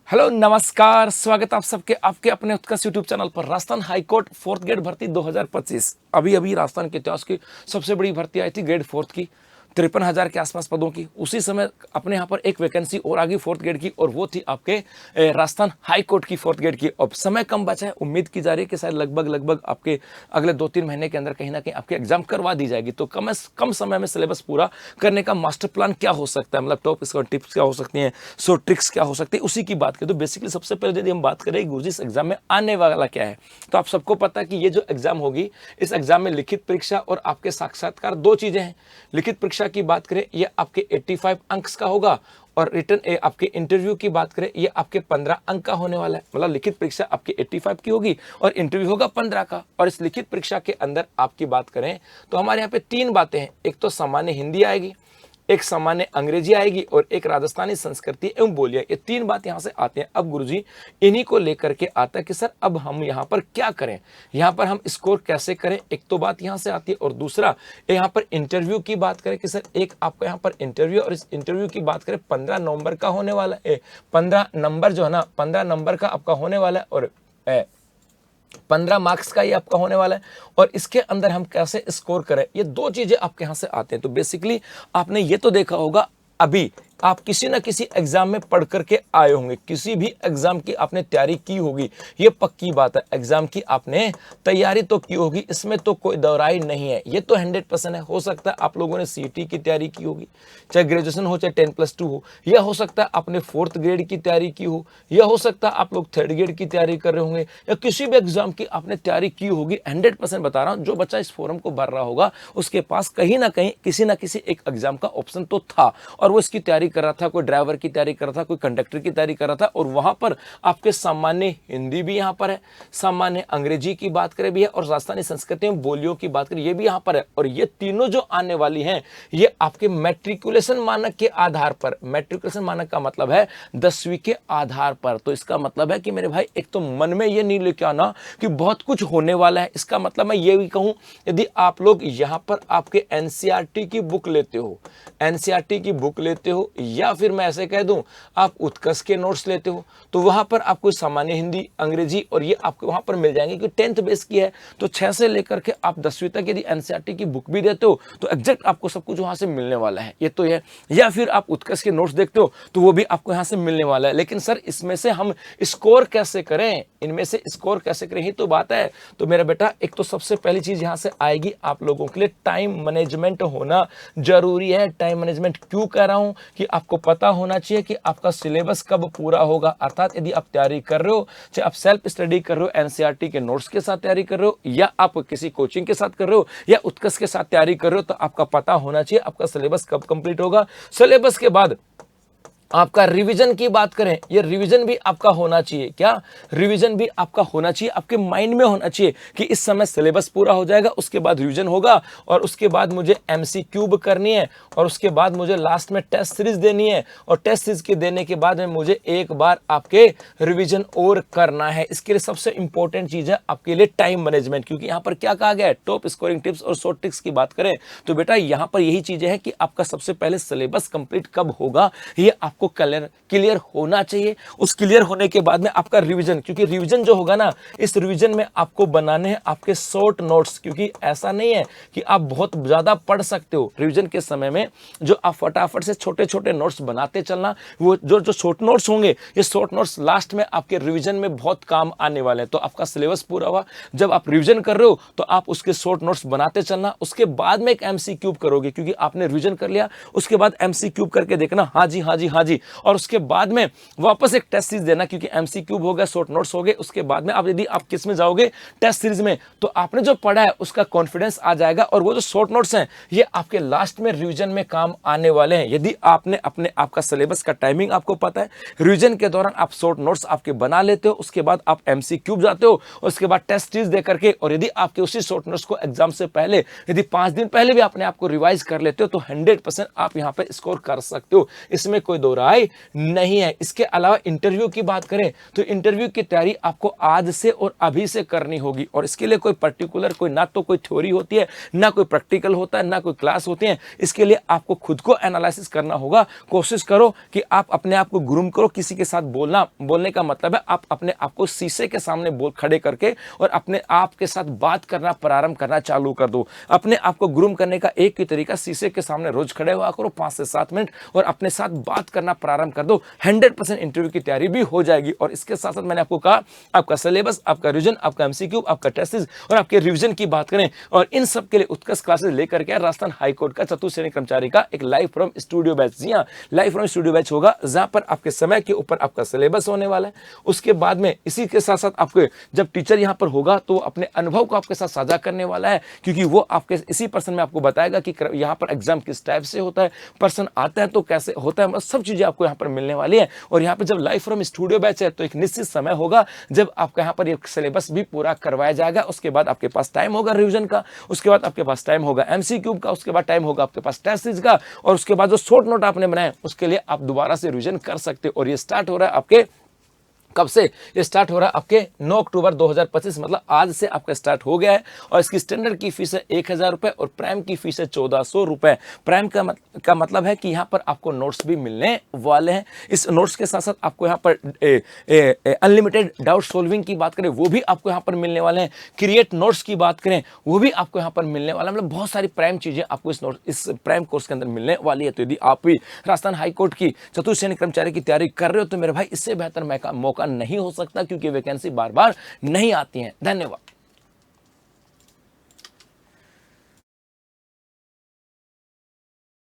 Hello नमस्कार, स्वागत आप सबके आपके अपने उत्कर्ष यूट्यूब चैनल पर। राजस्थान हाईकोर्ट फोर्थ ग्रेड भर्ती 2025 अभी राजस्थान के इतिहास की सबसे बड़ी भर्ती आई थी ग्रेड फोर्थ की, 53,000 के आसपास पदों की। उसी समय अपने यहाँ पर एक वैकेंसी और आ गई फोर्थ ग्रेड की, और वो थी आपके राजस्थान हाई कोर्ट की फोर्थ ग्रेड की। अब समय कम बचा है, उम्मीद की जा रही है कि शायद लगभग आपके अगले 2-3 महीने के अंदर कहीं ना कहीं आपके एग्जाम करवा दी जाएगी। तो कम समय में सिलेबस पूरा करने का मास्टर प्लान क्या हो सकता है, मतलब टॉप इसका टिप्स क्या हो सकती हैं, सो ट्रिक्स क्या हो सकती है, उसी की बात करें। तो बेसिकली सबसे पहले यदि हम बात करें गुरुजी इस एग्जाम में आने वाला क्या है, तो आप सबको पता है कि ये जो एग्जाम होगी, इस एग्जाम में लिखित परीक्षा और आपके साक्षात्कार दो चीजें हैं। लिखित परीक्षा की बात करें ये आपके 85 अंक का होगा, और रिटर्न आपके इंटरव्यू की बात करें ये आपके 15 अंक का होने वाला है। मतलब लिखित परीक्षा आपकी 85 की होगी और इंटरव्यू होगा 15 का। और इस लिखित परीक्षा के अंदर आपकी बात करें तो हमारे यहाँ पे 3 बातें हैं। एक तो सामान्य हिंदी आएगी, एक सामान्य अंग्रेजी आएगी, और एक राजस्थानी संस्कृति एवं बोलियां। ये 3 बात यहाँ से आते हैं। अब गुरुजी इन्हीं को लेकर के आता है कि सर अब हम यहाँ पर क्या करें, यहाँ पर हम स्कोर कैसे करें। एक तो बात यहाँ से आती है, और दूसरा यहाँ पर इंटरव्यू की बात करें कि सर एक आपका यहाँ पर इंटरव्यू, और इस इंटरव्यू की बात करें 15 नवंबर का होने वाला है। 15 नंबर जो है ना, 15 नंबर का आपका होने वाला है, और 15 मार्क्स का ये आपका होने वाला है। और इसके अंदर हम कैसे स्कोर करें, ये 2 चीजें आपके यहां से आते हैं। तो बेसिकली आपने ये तो देखा होगा, अभी आप किसी ना किसी एग्जाम में पढ़ करके आए होंगे, किसी भी एग्जाम की आपने तैयारी की होगी, ये पक्की बात है। एग्जाम की आपने तैयारी तो की होगी, इसमें तो कोई दोहराई नहीं है, ये तो 100% है। हो सकता है आप लोगों ने सीटी की तैयारी की होगी, चाहे ग्रेजुएशन हो चाहे 10+2 हो, या हो सकता है आपने 4th ग्रेड की तैयारी की हो, या हो सकता है आप लोग 3rd ग्रेड की तैयारी कर रहे होंगे, या किसी भी एग्जाम की आपने तैयारी की होगी। 100% बता रहा हूं, जो बच्चा इस फोरम को भर रहा होगा उसके पास कहीं ना कहीं किसी ना किसी एक एग्जाम का ऑप्शन तो था, और वो इसकी तैयारी कर रहा था। कोई ड्राइवर की तैयारी कर रहा था, कोई कंडक्टर की तैयारी कर रहा था, और वहां पर आपके सामान्य हिंदी भी यहां पर है, सामान्य अंग्रेजी की बात करें भी है, और राजस्थानी संस्कृति में बोलियों की बात करें ये भी यहां पर है। और ये तीनों जो आने वाली हैं ये आपके मैट्रिकुलेशन मानक के आधार पर, मैट्रिकुलेशन मानक का मतलब है 10वीं के आधार पर। तो इसका मतलब है कि मेरे भाई एक तो मन में ये नहीं लेके आना कि बहुत कुछ होने वाला है। इसका मतलब मैं ये भी कहूं, यदि आप लोग यहां पर आपके एनसीईआरटी की बुक लेते हो, एनसीईआरटी की बुक लेते हो, या फिर मैं ऐसे कह दूं आप उत्कर्ष के नोट्स लेते हो, तो वहां पर आपको सामान्य हिंदी अंग्रेजी और ये आपको वहां पर मिल जाएंगे कि 10th बेस की है। तो 6 से लेकर के आप 10वीं तक यदि एनसीईआरटी की बुक भी देते हो तो एग्जैक्ट आपको सब कुछ वहां से मिलने वाला है, ये तो है। या फिर आप उत्कर्ष के नोट्स देखते हो तो वो भी आपको यहां से मिलने वाला है। लेकिन सर इसमें से हम स्कोर कैसे करें, इनमें से स्कोर कैसे करें, ही तो बात है। तो मेरा बेटा एक तो सबसे पहली चीज यहां से आएगी आप लोगों के लिए, टाइम मैनेजमेंट होना जरूरी है। टाइम मैनेजमेंट क्यों कह रहा हूं कि आपको पता होना चाहिए कि आपका सिलेबस कब पूरा होगा। अर्थात यदि आप तैयारी कर रहे हो, चाहे आप सेल्फ स्टडी कर रहे हो, एनसीईआरटी के नोट्स के साथ तैयारी कर रहे हो, या आप किसी कोचिंग के साथ कर रहे हो, या उत्कर्ष के साथ तैयारी कर रहे हो, तो आपका पता होना चाहिए आपका सिलेबस कब कंप्लीट होगा। सिलेबस के बाद आपका रिवीजन की बात करें, ये रिवीजन भी आपका होना चाहिए। क्या रिवीजन भी आपका होना चाहिए, आपके माइंड में होना चाहिए कि इस समय सिलेबस पूरा हो जाएगा, उसके बाद रिवीजन होगा, और उसके बाद मुझे एमसीक्यू करनी है, और उसके बाद मुझे लास्ट में टेस्ट सीरीज देनी है, और टेस्ट सीरीज के देने के बाद में मुझे एक बार आपके रिवीजन और करना है। इसके लिए सबसे इंपॉर्टेंट चीज है आपके लिए टाइम मैनेजमेंट। क्योंकि यहां पर क्या कहा गया है, टॉप स्कोरिंग टिप्स और शॉर्ट ट्रिक्स की बात करें तो बेटा यहां पर यही चीजें हैं कि आपका सबसे पहले सिलेबस कंप्लीट कब होगा ये आपको क्लियर होना चाहिए। उस क्लियर होने के बाद में आपका रिवीजन, क्योंकि रिवीजन जो होगा ना, इस रिवीजन में आपको बनाने हैं आपके शॉर्ट नोट्स। क्योंकि ऐसा नहीं है कि आप बहुत ज्यादा पढ़ सकते हो रिवीजन के समय में, जो आप फटाफट से छोटे छोटे नोट्स बनाते चलना। वो जो शॉर्ट नोट्स होंगे, ये शॉर्ट नोट्स लास्ट में आपके रिवीजन में बहुत काम आने वाले हैं। तो आपका सिलेबस पूरा हुआ, जब आप रिवीजन कर रहे हो तो आप उसके शॉर्ट नोट्स बनाते चलना। उसके बाद में एक एमसीक्यू करोगे, क्योंकि आपने रिवीजन कर लिया, उसके बाद एमसीक्यू करके देखना, हाँ जी हाँ जी हाँ जी, और उसके बाद में वापस एक टेस्ट सीरीज देना। क्योंकि एमसीक्यू हो गया, शॉर्ट नोट्स हो गए, उसके बाद में आप यदि आप किस में जाओगे, टेस्ट सीरीज में, तो आपने जो पढ़ा है उसका कॉन्फिडेंस आ जाएगा, और वो जो शॉर्ट नोट्स हैं ये आपके लास्ट में रिवीजन में काम आने वाले हैं। यदि आपने अपने आपका सिलेबस का टाइमिंग आपको पता है, रिवीजन के दौरान आप शॉर्ट नोट्स आपके बना लेते हो, उसके बाद आप एमसीक्यू जाते हो, उसके बाद टेस्ट सीरीज दे करके, और यदि आपके उसी शॉर्ट नोट्स को एग्जाम से पहले यदि 5 दिन पहले भी अपने आप को रिवाइज कर लेते हो तो 100% आप यहां पे स्कोर कर सकते हो। इसमें कोई दो राय नहीं है। इसके अलावा इंटरव्यू की बात करें तो इंटरव्यू की तैयारी आपको आज से और अभी से करनी होगी, और इसके लिए कोई पर्टिकुलर ना तो कोई थ्योरी होती है, ना कोई प्रैक्टिकल होता है, ना कोई क्लास होती है। इसके लिए आपको खुद को एनालिसिस करना होगा। कोशिश करो कि आप अपने आप को ग्रूम करो। किसी के साथ बोलने का मतलब है आप अपने आप को शीशे के सामने खड़े करके और अपने आप के साथ बात करना प्रारंभ करना चालू कर दो। अपने आप को ग्रूम करने का एक ही तरीका, शीशे के सामने रोज खड़े हुआ करो 5 से 7 मिनट और अपने साथ बात करना प्रारंभ कर दो। 100% इंटरव्यू की तैयारी भी हो जाएगी। और इसके साथ साथ मैंने आपको कहा, आपका सिलेबस, आपका रिवीजन, आपका एमसीक्यू, आपका टेस्ट और आपके रिवीजन की बात करें, और इन सब के लिए उत्कृष्ट क्लासेस लेकर के राजस्थान हाईकोर्ट का चतुर्थ श्रेणी कर्मचारी का एक लाइव फ्रॉम स्टूडियो बैच, जी हाँ, लाइव फ्रॉम स्टूडियो बैच होगा, जहां पर आपके समय के ऊपर आपका सिलेबस होने वाला है। उसके बाद में इसी के साथ साथ आपके जब टीचर यहां पर होगा तो अपने अनुभव को आपके साथ साझा करने वाला है, क्योंकि वो आपके इसी पर्सन में आपको बताएगा कि यहां पर एग्जाम किस टाइप से होता है, पर्सन आता है तो कैसे होता है, सब चीजें आपको यहां पर मिलने वाली है। और यहां पर जब लाइव फ्रॉम स्टूडियो बैच है तो एक निश्चित समय होगा जब आपका यहां पर एक सिलेबस भी पूरा करवाया जाएगा। उसके बाद आपके पास टाइम होगा रिवीजन का, उसके बाद आपके पास टाइम होगा एमसीक्यू का, उसके बाद टाइम होगा आपके पास टेस्ट सीरीज का, और उसके बाद जो शॉर्ट नोट आपने बनाए उसके लिए आप दोबारा से रिवीजन कर सकते हो। और ये स्टार्ट हो रहा है आपके कब से? ये स्टार्ट हो रहा है आपके 9 अक्टूबर 2025, मतलब आज से आपका स्टार्ट हो गया है। और इसकी स्टैंडर्ड की फीस है 1000 रुपए और प्राइम की फीस है 1400 रुपए। प्राइम का मतलब है कि यहाँ पर आपको नोट्स भी मिलने वाले हैं। इस नोट्स के साथ साथ आपको यहाँ पर अनलिमिटेड डाउट सॉल्विंग की बात करें वो भी आपको यहाँ पर मिलने वाले हैं। क्रिएट नोट्स की बात करें वो भी आपको यहाँ पर मिलने वाला है। मतलब बहुत सारी प्राइम चीजें आपको इस प्राइम कोर्स के अंदर मिलने वाली है। तो यदि आप भी राजस्थान हाईकोर्ट की चतुर्थ श्रेणी कर्मचारी की तैयारी कर रहे हो तो मेरे भाई इससे बेहतर मौका नहीं हो सकता, क्योंकि वैकेंसी बार बार नहीं आती है। धन्यवाद।